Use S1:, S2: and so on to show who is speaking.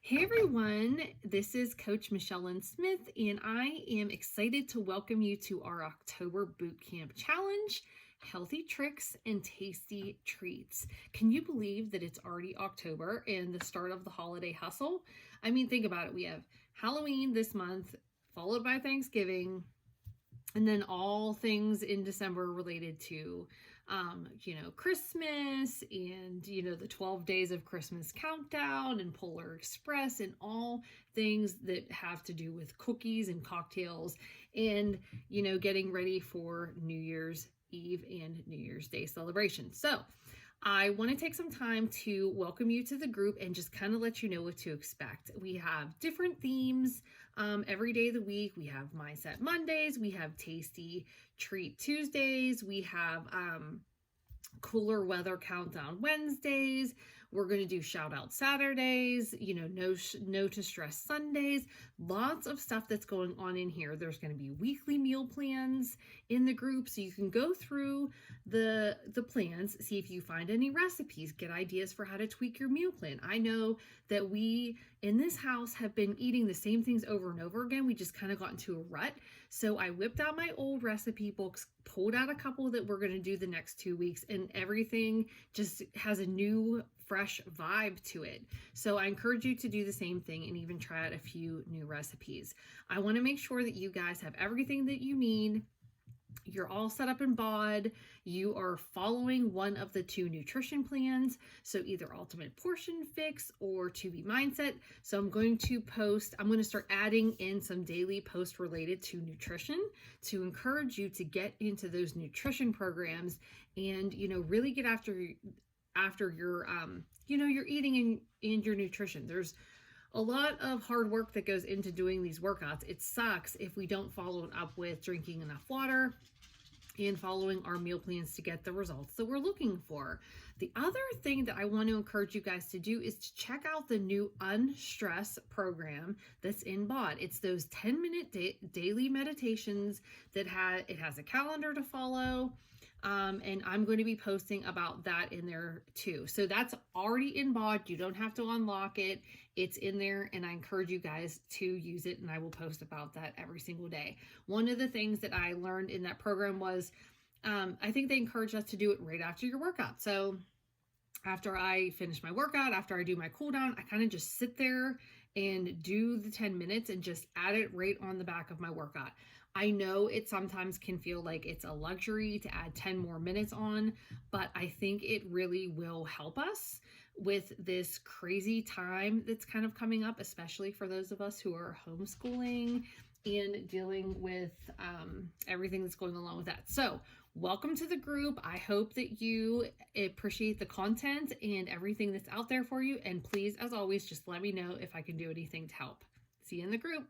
S1: Hey everyone, this is Coach Michelle Smith, and I am excited to welcome you to our October Bootcamp Challenge, Healthy Tricks and Tasty Treats. Can you believe that it's already October and the start of the holiday hustle? I mean, think about it. We have Halloween this month, followed by Thanksgiving, and then all things in December related to Christmas and the 12 days of Christmas countdown and Polar Express and all things that have to do with cookies and cocktails and getting ready for New Year's Eve and New Year's Day celebration. So I want to take some time to welcome you to the group and just kind of let you know what to expect. We have different themes every day of the week. We have Mindset Mondays, we have Tasty Treat Tuesdays, we have Cooler Weather Countdown Wednesdays. We're going to do Shout Out Saturdays, no to stress Sundays. Lots of stuff that's going on in here. There's going to be weekly meal plans in the group, so you can go through the plans, see if you find any recipes, get ideas for how to tweak your meal plan. I know that we in this house have been eating the same things over and over again. We just kind of got into a rut. So I whipped out my old recipe books, pulled out a couple that we're going to do the next 2 weeks, and everything just has a new, fresh vibe to it. So I encourage you to do the same thing and even try out a few new recipes. I want to make sure that you guys have everything that you need. You're all set up in BOD. You are following one of the 2 nutrition plans, so either Ultimate Portion Fix or 2B Mindset. So I'm going to start adding in some daily posts related to nutrition to encourage you to get into those nutrition programs and, really get after your, your eating and your nutrition. There's a lot of hard work that goes into doing these workouts. It sucks if we don't follow it up with drinking enough water and following our meal plans to get the results that we're looking for. The other thing that I want to encourage you guys to do is to check out the new Unstressed program that's in BOD. It's those 10-minute daily meditations that has a calendar to follow. And I'm going to be posting about that in there too. So that's already in BOD. You don't have to unlock it. It's in there, and I encourage you guys to use it, and I will post about that every single day. One of the things that I learned in that program was I think they encourage us to do it right after your workout. So after I finish my workout, after I do my cool down, I kind of just sit there and do the 10 minutes and just add it right on the back of my workout. I know it sometimes can feel like it's a luxury to add 10 more minutes on, but I think it really will help us with this crazy time that's kind of coming up, especially for those of us who are homeschooling and dealing with everything that's going along with that. So welcome to the group. I hope that you appreciate the content and everything that's out there for you. And please, as always, just let me know if I can do anything to help. See you in the group.